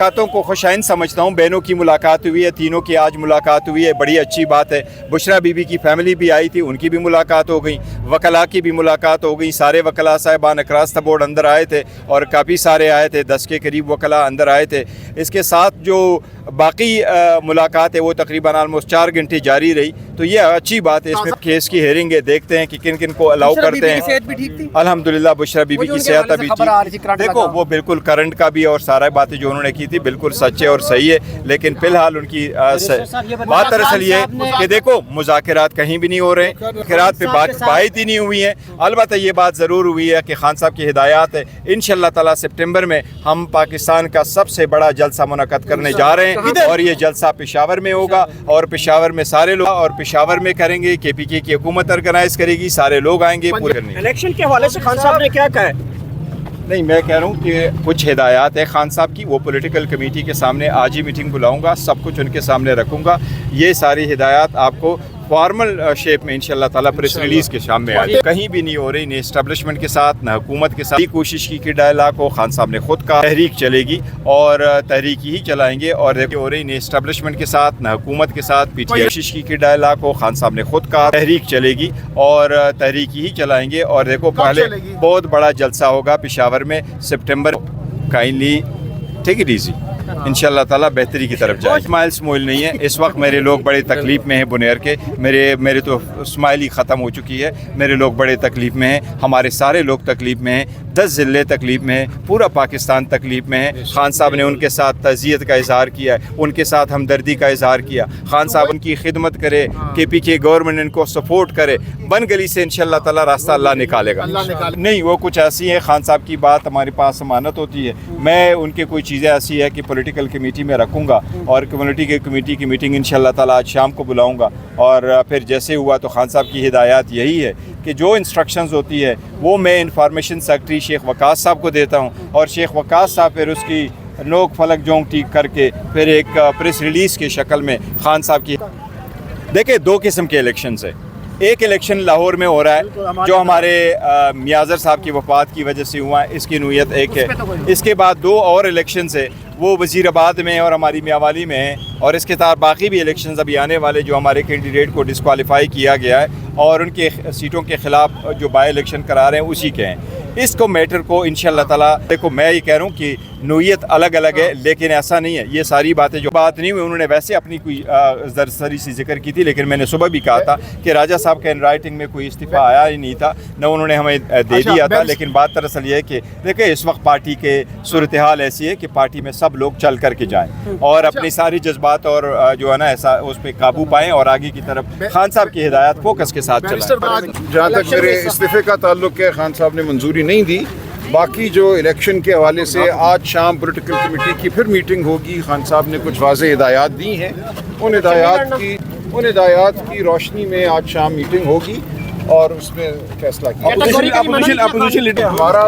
मुलाकातों को खुशाइन समझता हूँ। बहनों की मुलाकात हुई है, तीनों की आज मुलाकात हुई है, बड़ी अच्छी बात है। बुशरा बीबी की फैमिली भी आई थी, उनकी भी मुलाकात हो गई, वकला की भी मुलाकात हो गई। सारे वकला साहिबान अक्रॉस द बोर्ड अंदर आए थे और काफ़ी सारे आए थे, 10 के करीब वकला अंदर आए थे। इसके साथ जो बाकी मुलाकात है वो तकरीबन ऑलमोस्ट 4 घंटे जारी रही, तो ये अच्छी बात है। इसमें केस की हेयरिंग है, देखते हैं कि किन किन को अलाउ करते हैं। अल्हम्दुलिल्लाह बुशरा बीबी की सेहत अभी ठीक। देखो वो बिल्कुल करंट का भी और सारा बातें जो उन्होंने की थी बिल्कुल सच है और सही है, लेकिन फिलहाल उनकी बात दरअसल ये कि देखो मुज़ाकरात कहीं भी नहीं हो रहे, मुज़ाकरात पे बात ही नहीं हुई है। अलबत्ता ये बात ज़रूर हुई है कि खान साहब की हिदायत है, इंशाअल्लाह ताला सितंबर में हम पाकिस्तान का सबसे बड़ा जलसा मुनक़्क़द करने जा रहे हैं और ये जलसा पेशावर में होगा और पेशावर में सारे लोग और पेशावर में करेंगे। KPK की हुकूमत ऑर्गेनाइज करेगी, सारे लोग आएंगे पूरे करने। इलेक्शन के हवाले से खान साहब ने क्या कहा है? नहीं, मैं कह रहा हूँ कि कुछ हिदायत है खान साहब की, वो पॉलिटिकल कमेटी के सामने आज ही मीटिंग बुलाऊंगा, सब कुछ उनके सामने रखूंगा। ये सारी हिदायत आपको फॉर्मल शेप में इंशाल्लाह ताला प्रेस रिलीज़ के सामने आ जाए। कहीं भी नहीं हो रही, न इस्टेब्लिशमेंट के साथ न हुकूमत के साथ। कोशिश की कि डायलॉग को खान साहब ने खुद कहा तहरीक चलेगी और तहरीक ही चलाएंगे और हो रही न इस्टेब्लिशमेंट के साथ न हुकूमत के साथ। PTI कोशिश की कि डायलॉग को खान साहब ने खुद कहा तहरीक चलेगी और तहरीक ही चलाएंगे और देखो पहले बहुत बड़ा जलसा होगा पेशावर में सितंबर। काइंडली टेक इट ईजी, इंशाल्लाह ताला बेहतरी की तरफ जाए। स्माइल स्मोइल नहीं है, इस वक्त मेरे लोग बड़े तकलीफ़ में हैं बुनेर के। मेरे तो स्माइल ही ख़त्म हो चुकी है, मेरे लोग बड़े तकलीफ़ में हैं, हमारे सारे लोग तकलीफ़ में हैं, 10 ज़िले तकलीफ़ में हैं, पूरा पाकिस्तान तकलीफ़ में है। खान साहब ने उनके साथ तज़ियत का इज़हार किया है, उनके साथ हमदर्दी का इज़हार किया। खान साहब उनकी खिदमत करे, KPK गवर्नमेंट इनको सपोर्ट करे, बन गली से इंशाल्लाह ताला रास्ता अल्लाह निकालेगा। नहीं, वो कुछ ऐसी है, खान साहब की बात हमारे पास अमानत होती है। मैं उनके कोई चीज़ें ऐसी है कि पॉलिटिकल कमेटी में रखूँगा और कम्युनिटी के कमेटी की मीटिंग इंशाल्लाह ताला आज शाम को बुलाऊँगा और फिर जैसे हुआ तो खान साहब की हिदायत यही है कि जो इंस्ट्रक्शंस होती है वो मैं इंफॉर्मेशन सेक्रेटरी शेख वकास साहब को देता हूँ और शेख वकास साहब फिर उसकी नोक फलक जोंक ठीक करके फिर एक प्रेस रिलीज़ की शक्ल में खान साहब की। देखिए, 2 किस्म के इलेक्शंस है। एक इलेक्शन लाहौर में हो रहा है जो हमारे मियाज़र साहब की वफ़ात की वजह से हुआ है, इसकी नूयत एक है। इसके बाद 2 और इलेक्शंस है, वो वज़ीराबाद में और हमारी मियावाली में है और इसके साथ बाकी भी इलेक्शंस अभी आने वाले जो हमारे कैंडिडेट को डिस्क्वालीफाई किया गया है और उनके सीटों के ख़िलाफ़ जो बाई इलेक्शन करा रहे हैं उसी के हैं। इसको मैटर को इंशाल्लाह ताला देखो, मैं ये कह रहा हूँ कि नोयत अलग अलग है, लेकिन ऐसा नहीं है। ये सारी बातें जो बात नहीं हुई, उन्होंने वैसे अपनी कोई ज़रसरी सी जिक्र की थी, लेकिन मैंने सुबह भी कहा था कि राजा साहब के इन राइटिंग में कोई इस्तीफ़ा आया ही नहीं था, न उन्होंने हमें दे दिया था। लेकिन बात दरअसल ये है कि देखिए इस वक्त पार्टी के सूरत हाल ऐसी है कि पार्टी में सब लोग चल करके जाएँ और अपनी सारी जज्बात और जो है ना ऐसा उस पर काबू पाएँ और आगे की तरफ खान साहब की हिदायत फोकस के साथ चलाएँ। जहाँ तक मेरे इस्तीफ़े का ताल्लुक है, खान साहब ने मंजूरी नहीं दी। बाकी जो इलेक्शन के हवाले से आज शाम पॉलिटिकल कमेटी की फिर मीटिंग होगी। खान साहब ने कुछ वाज़ेह हिदायत दी हैं, उन हिदायत की रोशनी में आज शाम मीटिंग होगी और उसमें फैसला किया। अपोजिशन लीडर हमारा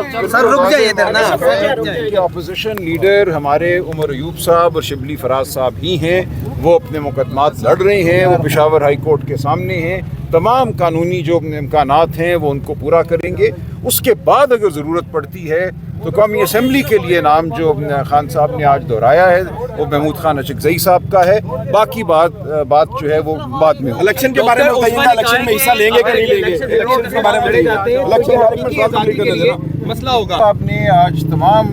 अपोजिशन लीडर हमारे उमर अयूब साहब और शिबली फराज साहब ही हैं। वो अपने मुकदमात लड़ रहे हैं, वो पेशावर हाई कोर्ट के सामने हैं। तमाम कानूनी जो इम्कानात हैं वो उनको पूरा करेंगे। उसके बाद अगर ज़रूरत पड़ती है तो कौमी असम्बली के लिए नाम जो खान साहब ने आज दोहराया है वो महमूद खान अशकज़ई साहब का है। बाकी बात जो है वो बाद में। इलेक्शन के बारे में बताइए, इलेक्शन में हिस्सा लेंगे कि नहीं लेंगे? इलेक्शन के बारे में बताइए, मसला होगा। आपने आज तमाम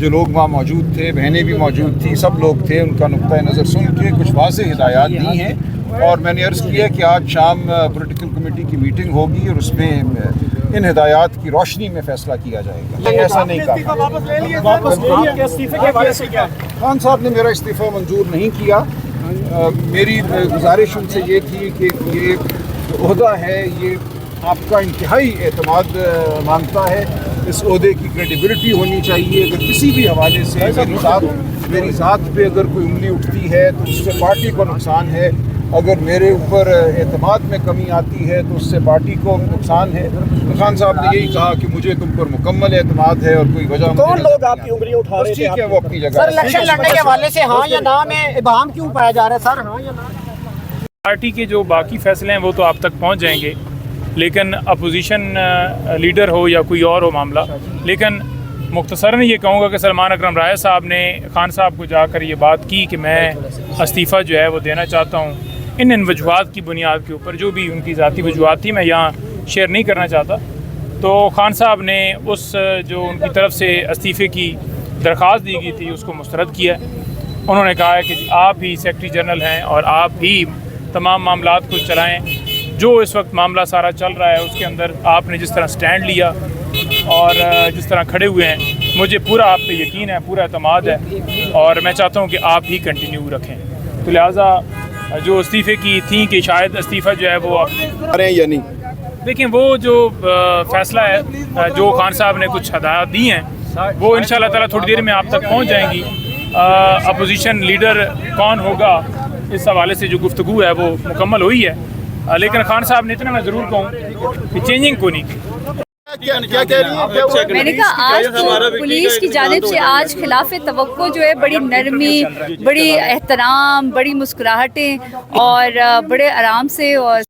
जो लोग वहाँ मौजूद थे, बहनें भी मौजूद थी, सब लोग थे, उनका नुक्ता नज़र सुन के कुछ वाज़ेह हिदायत दी हैं और मैंने अर्ज़ किया कि आज शाम पॉलिटिकल कमेटी की मीटिंग होगी और उसमें इन हिदायत की रोशनी में फैसला किया जाएगा। ऐसा नहीं कहा खान साहब ने मेरा इस्तीफ़ा मंजूर नहीं किया। मेरी गुजारिश उनसे ये थी कि ये ओहदा है ये आपका इंतहाई एतमाद मांगता है, इस ओहदे की क्रेडिबिलिटी होनी चाहिए। अगर किसी भी हवाले से मेरी ज़ात पे अगर कोई उंगली उठती है तो उससे पार्टी को नुकसान है, अगर मेरे ऊपर एतमाद में कमी आती है तो उससे पार्टी को नुकसान है। तो खान साहब ने यही कहा कि मुझे तुम पर मुकम्मल एतमाद है और कोई वजह कौन लोग आपकी उंगली उठा रहे थे? वो अपनी जगह सर, इलेक्शन लड़ने के हवाले से हाँ या ना में इबाहम क्यों पाया जा रहा है सर? हाँ या ना? पार्टी के जो बाकी फैसले हैं वो तो आप तक पहुंच जाएंगे, लेकिन अपोजिशन लीडर हो या कोई और हो मामला, लेकिन मुख्तसरन ये कहूँगा कि सलमान अकरम राय साहब ने खान साहब को जाकर ये बात की कि मैं इस्तीफ़ा जो है वो देना चाहता हूँ। इन वजूहात की बुनियाद के ऊपर जो भी उनकी ज़ाती वजूहात थी मैं यहाँ शेयर नहीं करना चाहता। तो खान साहब ने उस जो उनकी तरफ से इस्तीफ़े की दरख्वास्त दी गई थी उसको मुस्तरद किया। उन्होंने कहा है कि आप ही सेक्रेटरी जनरल हैं और आप ही तमाम मामलात को चलाएँ। जो इस वक्त मामला सारा चल रहा है उसके अंदर आपने जिस तरह स्टैंड लिया और जिस तरह खड़े हुए हैं, मुझे पूरा आप पे यकीन है, पूरा एतमाद है और मैं चाहता हूँ कि आप ही कंटिन्यू रखें। तो लिहाजा जो इस्तीफ़े की थी कि शायद इस्तीफ़ा जो है वो आप रहे हैं या नहीं? देखें, वो जो फ़ैसला है जो खान साहब ने कुछ हदायत दी हैं वो इंशाअल्लाह ताला थोड़ी देर में आप तक पहुँच जाएंगी। अपोजिशन लीडर कौन होगा इस हवाले से जो गुफ्तगू है वो मुकम्मल हुई है, लेकिन खान साहब ने इतना मैं ज़रूर कहूँ कि चेंजिंग को नहीं की। क्या कह रही हैं? मैंने कहा आज तो पुलिस की जानिब से आज खिलाफ तवक्को जो है बड़ी नरमी, बड़ी एहतराम, बड़ी मुस्कुराहटें और बड़े आराम से और